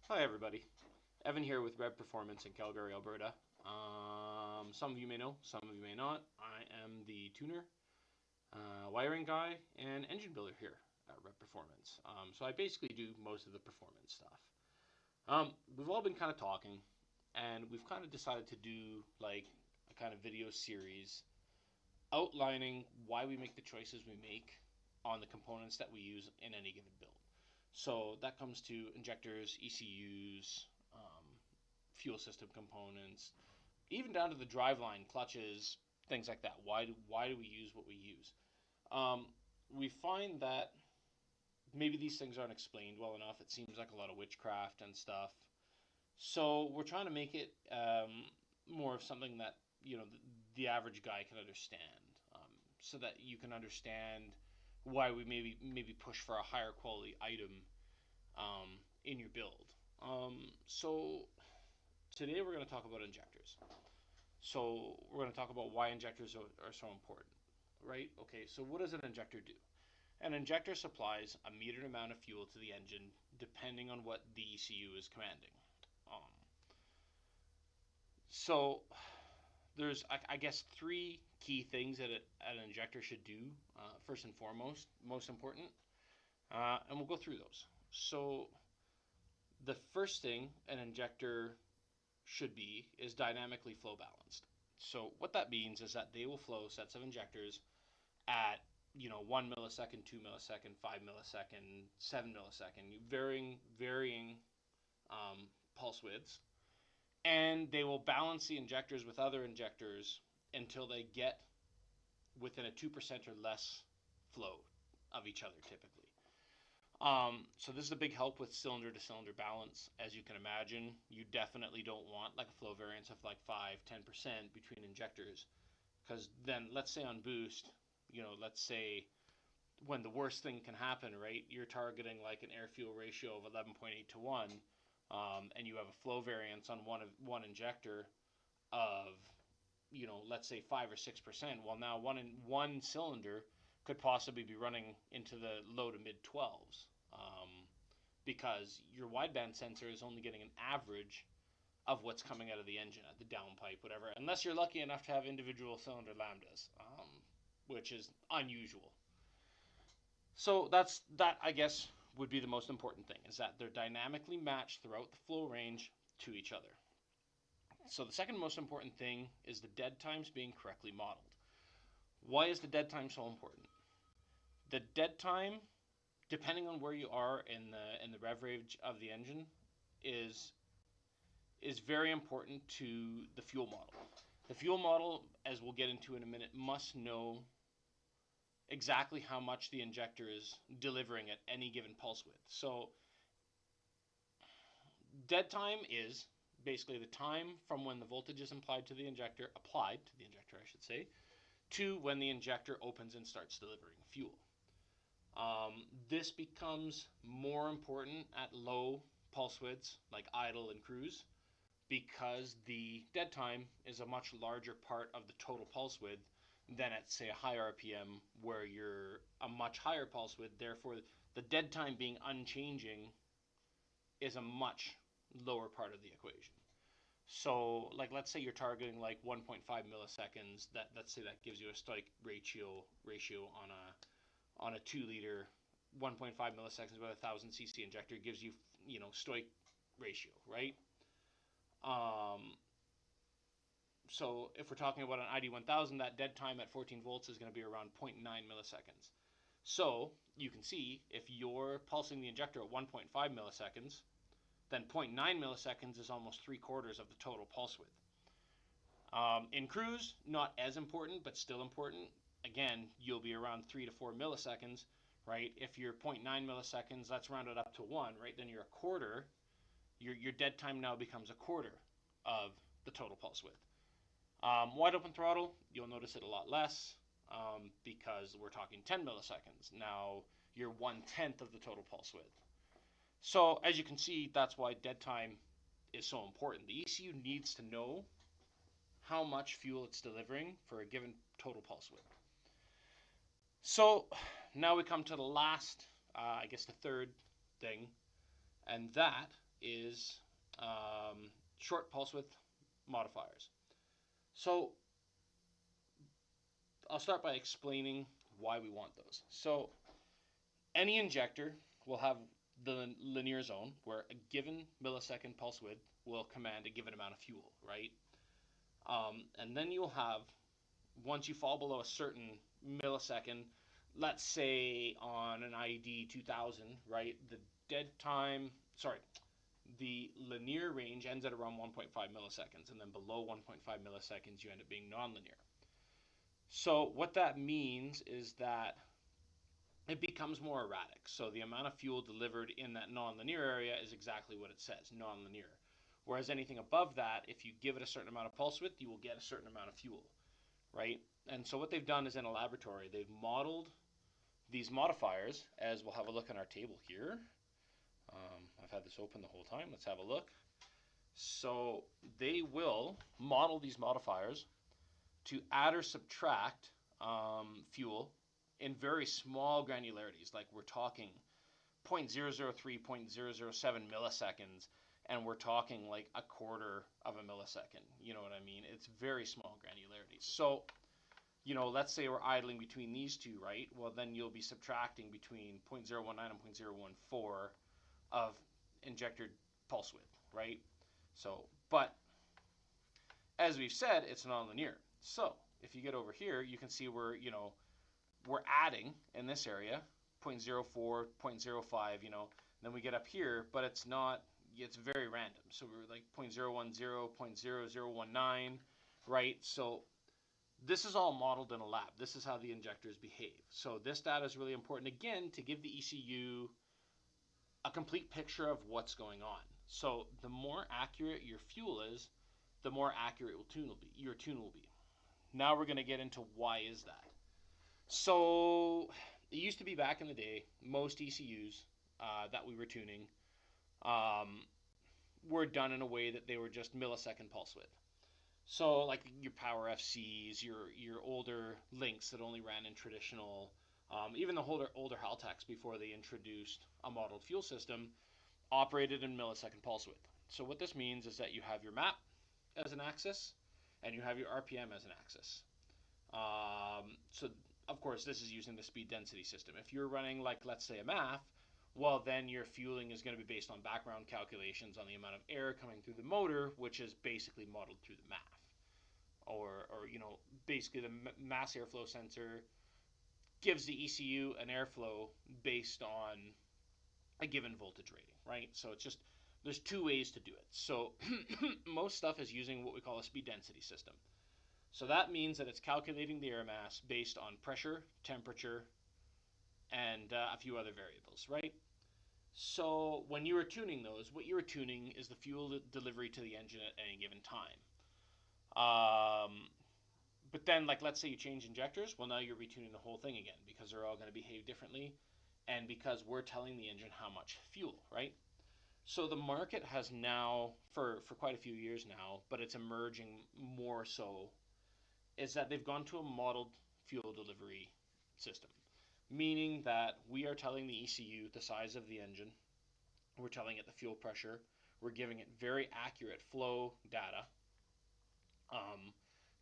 Hi everybody, Evan here with Rev'D Performance in Calgary, Alberta. Some of you may know, some of you may not. I am the tuner, wiring guy, and engine builder here at Rev'D Performance. So I basically do most of the performance stuff. We've all been kind of talking, and we've kind of decided to do like a kind of video series outlining why we make the choices we make on the components that we use in any given build. So that comes to injectors, ECUs, fuel system components, even down to the driveline, clutches, things like that. Why do we use what we use? We find that maybe these things aren't explained well enough. It seems like a lot of witchcraft and stuff. So we're trying to make it more of something that the average guy can understand, so that you can understand why we maybe push for a higher quality item in your build. So today we're going to talk about injectors. So we're going to talk about why injectors are so important, right? Okay, so what does an injector do? An injector supplies a metered amount of fuel to the engine depending on what the ECU is commanding. Um, so there's, I guess, three key things that an injector should do. First and foremost, most important, and we'll go through those. So the first thing an injector should be is dynamically flow balanced. So what that means is that they will flow sets of injectors at 1 millisecond, 2 millisecond, 5 millisecond, 7 millisecond, varying pulse widths, and they will balance the injectors with other injectors until they get within a 2% or less flow of each other typically. So this is a big help with cylinder to cylinder balance. As you can imagine, you definitely don't want like a flow variance of like 5-10% between injectors, because then let's say on boost, let's say when the worst thing can happen, right? You're targeting like an air fuel ratio of 11.8 to 1, and you have a flow variance on one injector of let's say 5 or 6%. Well, now one cylinder could possibly be running into the low to mid 12s, because your wideband sensor is only getting an average of what's coming out of the engine at the downpipe, whatever, unless you're lucky enough to have individual cylinder lambdas, which is unusual. So that I guess would be the most important thing, is that they're dynamically matched throughout the flow range to each other. So the second most important thing is the dead times being correctly modeled. Why is the dead time so important? The dead time, depending on where you are in the rev range of the engine, is very important to the fuel model. The fuel model, as we'll get into in a minute, must know exactly how much the injector is delivering at any given pulse width. So dead time is basically the time from when the voltage is applied to the injector, I should say, to when the injector opens and starts delivering fuel. This becomes more important at low pulse widths like idle and cruise, because the dead time is a much larger part of the total pulse width than at, say, a high RPM where you're a much higher pulse width. Therefore, the dead time being unchanging is a much lower part of the equation. So, like, let's say you're targeting like 1.5 milliseconds. Let's say that gives you a stoic ratio on a 2-liter. 1.5 milliseconds with a 1000 cc injector gives you stoic ratio, right? So if we're talking about an ID1000, that dead time at 14 volts is going to be around 0.9 milliseconds. So you can see if you're pulsing the injector at 1.5 milliseconds, then 0.9 milliseconds is almost 3/4 of the total pulse width. In cruise, not as important, but still important. Again, you'll be around 3 to 4 milliseconds, right? If you're 0.9 milliseconds, that's rounded up to 1, right? Then you're a quarter. Your dead time now becomes a quarter of the total pulse width. Wide open throttle, you'll notice it a lot less, because we're talking 10 milliseconds. Now you're 1/10 of the total pulse width. So as you can see, that's why dead time is so important. The ECU needs to know how much fuel it's delivering for a given total pulse width. So now we come to the last, I guess the third thing, and that is short pulse width modifiers. So I'll start by explaining why we want those. So any injector will have the linear zone where a given millisecond pulse width will command a given amount of fuel, right? And then you'll have, once you fall below a certain millisecond, let's say on an IED 2000, right, the linear range ends at around 1.5 milliseconds, and then below 1.5 milliseconds, you end up being nonlinear. So what that means is that it becomes more erratic. So the amount of fuel delivered in that nonlinear area is exactly what it says, nonlinear. Whereas anything above that, if you give it a certain amount of pulse width, you will get a certain amount of fuel, right? And so what they've done is in a laboratory, they've modeled these modifiers, as we'll have a look on our table here. I've had this open the whole time. Let's have a look. So they will model these modifiers to add or subtract fuel in very small granularities, like we're talking 0.003, 0.007 milliseconds, and we're talking like a quarter of a millisecond. You know what I mean? It's very small granularities. So, let's say we're idling between these two, right? Well, then you'll be subtracting between 0.019 and 0.014 of injector pulse width, right? So, but as we've said, it's nonlinear. So if you get over here, you can see we're adding in this area 0.04, 0.05, then we get up here, but it's very random. So we're like 0.010, 0.0019, right? So this is all modeled in a lab. This is how the injectors behave. So this data is really important, again, to give the ECU a complete picture of what's going on. So the more accurate your fuel is, the more accurate your tune will be. Now we're going to get into why is that. So it used to be back in the day, most ECUs that we were tuning were done in a way that they were just millisecond pulse width. So like your Power FCs, your older links that only ran in traditional, even the older Haltex before they introduced a modeled fuel system, operated in millisecond pulse width. So what this means is that you have your map as an axis, and you have your RPM as an axis. So of course this is using the speed density system. If you're running like, let's say, a MAF, well, then your fueling is going to be based on background calculations on the amount of air coming through the motor, which is basically modeled through the MAF. Or basically the mass airflow sensor gives the ECU an airflow based on a given voltage rating, right? So it's just, there's two ways to do it. So most stuff is using what we call a speed density system. So that means that it's calculating the air mass based on pressure, temperature, and a few other variables, right? So when you were tuning those, what you were tuning is the fuel delivery to the engine at any given time. But then, like, let's say you change injectors, well, now you're retuning the whole thing again because they're all going to behave differently, and because we're telling the engine how much fuel, right? So the market has now, for quite a few years now, but it's emerging more so, is that they've gone to a modeled fuel delivery system, meaning that we are telling the ECU the size of the engine, we're telling it the fuel pressure, we're giving it very accurate flow data,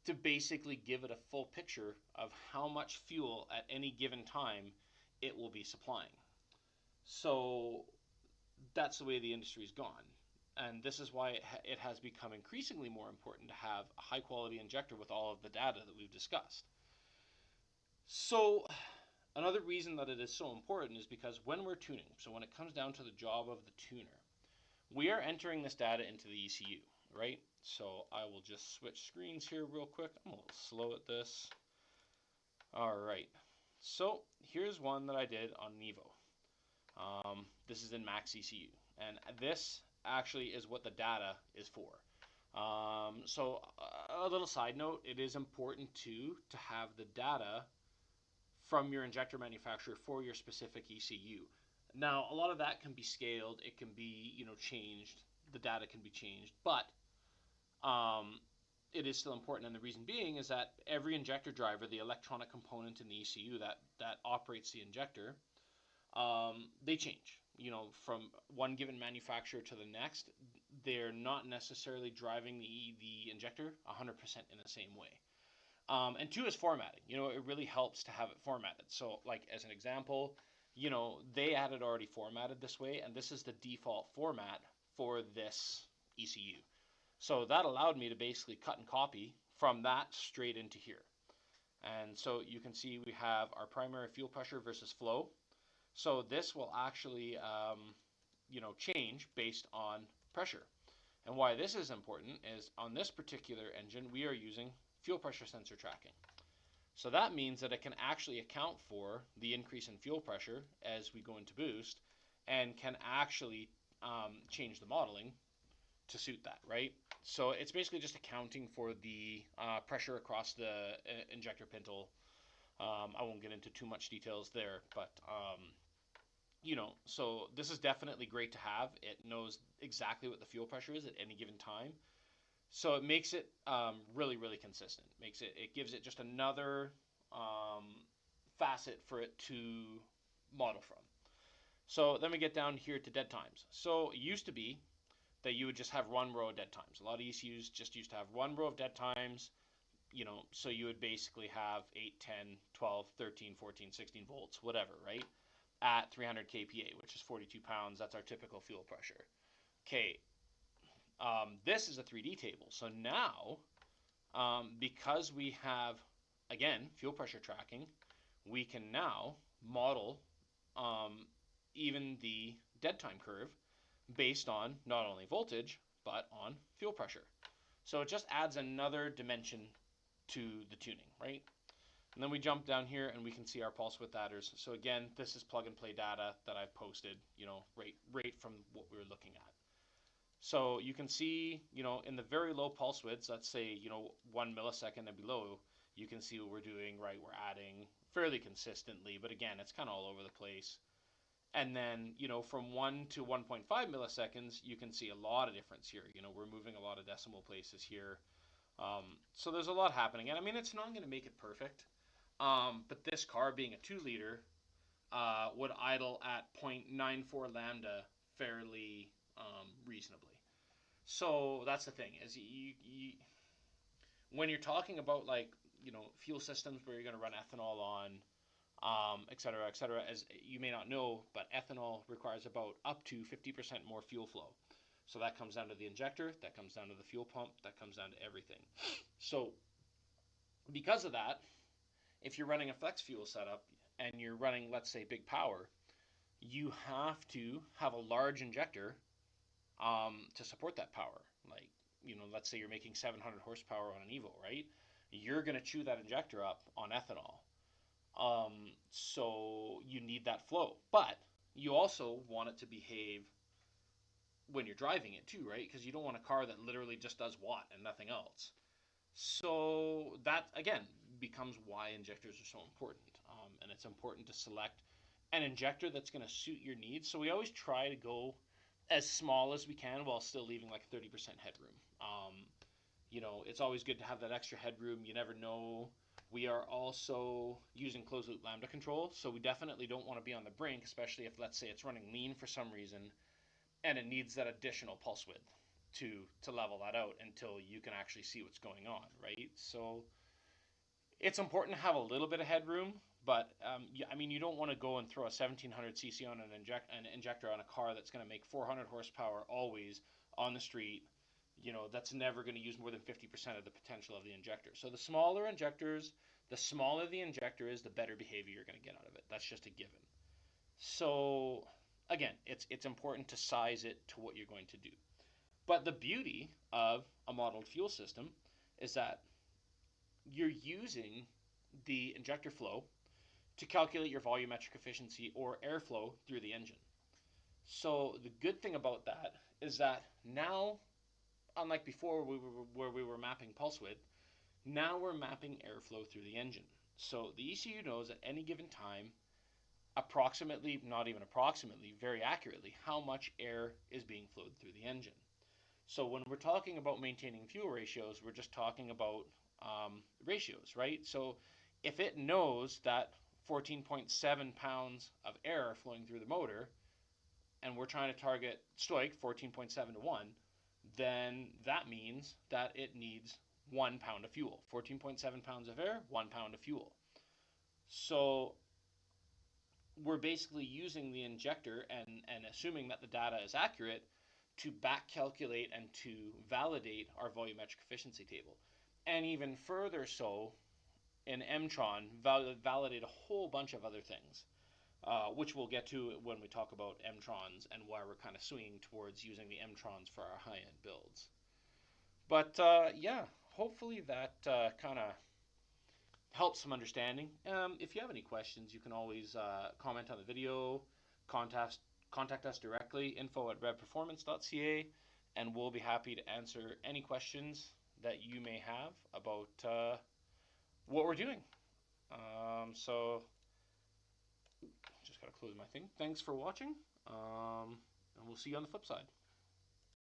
to basically give it a full picture of how much fuel at any given time it will be supplying. So that's the way the industry's gone. And this is why it has become increasingly more important to have a high quality injector with all of the data that we've discussed. So another reason that it is so important is because when we're tuning, so when it comes down to the job of the tuner, we are entering this data into the ECU, right? So I will just switch screens here real quick. I'm a little slow at this. All right. So here's one that I did on Nevo. This is in Max ECU, and this actually is what the data is for. So a little side note, it is important to have the data from your injector manufacturer for your specific ECU. Now, a lot of that can be scaled, it can be changed, the data can be changed, but it is still important, and the reason being is that every injector driver, the electronic component in the ECU that operates the injector, they change. from one given manufacturer to the next, they're not necessarily driving the injector 100% in the same way. And two is formatting. It really helps to have it formatted. So, like as an example, they had it already formatted this way, and this is the default format for this ECU. So that allowed me to basically cut and copy from that straight into here. And so you can see we have our primary fuel pressure versus flow. So this will actually, change based on pressure. And why this is important is on this particular engine, we are using fuel pressure sensor tracking. So that means that it can actually account for the increase in fuel pressure as we go into boost, and can actually change the modeling to suit that, right? So it's basically just accounting for the pressure across the injector pintle. I won't get into too much details there, but so this is definitely great to have. It knows exactly what the fuel pressure is at any given time. So it makes it really, really consistent. It gives it just another facet for it to model from. So then we get down here to dead times. So it used to be that you would just have one row of dead times. A lot of ECUs just used to have one row of dead times, so you would basically have 8, 10, 12, 13, 14, 16 volts, whatever, right? At 300 kPa, which is 42 pounds. That's our typical fuel pressure. Okay, this is a 3D table. So now, because we have, again, fuel pressure tracking, we can now model even the dead time curve based on not only voltage, but on fuel pressure. So it just adds another dimension to the tuning, right? And then we jump down here and we can see our pulse width adders. So again, this is plug and play data that I've posted, right from what we were looking at. So you can see, in the very low pulse widths, let's say, 1 millisecond and below, you can see what we're doing, right? We're adding fairly consistently, but again, it's kind of all over the place. And then, from 1 to 1.5 milliseconds, you can see a lot of difference here. We're moving a lot of decimal places here. So there's a lot happening. And I mean, it's not going to make it perfect. But this car, being a 2-liter, would idle at 0.94 lambda fairly reasonably. So that's the thing, is when you're talking about fuel systems where you're going to run ethanol on, et cetera, as you may not know, but ethanol requires about up to 50% more fuel flow. So that comes down to the injector, that comes down to the fuel pump, that comes down to everything. So because of that, if you're running a flex fuel setup and you're running, let's say, big power, you have to have a large injector to support that power. Like, let's say you're making 700 horsepower on an Evo, right? You're going to chew that injector up on ethanol. So you need that flow. But you also want it to behave when you're driving it too, right? Because you don't want a car that literally just does watt and nothing else. So that, again, becomes why injectors are so important. And it's important to select an injector that's going to suit your needs. So we always try to go as small as we can while still leaving like 30% headroom. It's always good to have that extra headroom. You never know. We are also using closed loop lambda control, so we definitely don't want to be on the brink, especially if, let's say, it's running lean for some reason and it needs that additional pulse width to level that out until you can actually see what's going on, right? So it's important to have a little bit of headroom, but you don't want to go and throw a 1700 cc on an injector on a car that's going to make 400 horsepower always on the street. That's never going to use more than 50% of the potential of the injector. So the smaller injectors, the smaller the injector is, the better behavior you're going to get out of it. That's just a given. So again, it's important to size it to what you're going to do. But the beauty of a modeled fuel system is that you're using the injector flow to calculate your volumetric efficiency or airflow through the engine. So the good thing about that is that now, unlike before where we were mapping pulse width, now we're mapping airflow through the engine. So the ECU knows at any given time, approximately, not even approximately, very accurately, how much air is being flowed through the engine. So when we're talking about maintaining fuel ratios, we're just talking about ratios, right? So if it knows that 14.7 pounds of air flowing through the motor, and we're trying to target stoic 14.7 to 1, then that means that it needs 1 pound of fuel. 14.7 pounds of air, 1 pound of fuel. So we're basically using the injector and assuming that the data is accurate to back calculate and to validate our volumetric efficiency table. And even further so, in Mtron, validate a whole bunch of other things, which we'll get to when we talk about Mtrons and why we're kind of swinging towards using the Mtrons for our high-end builds. But yeah, hopefully that kind of helps some understanding. If you have any questions, you can always comment on the video, contact us directly, info@revperformance.ca, and we'll be happy to answer any questions that you may have about what we're doing. So just gotta close my thing. Thanks for watching, and we'll see you on the flip side.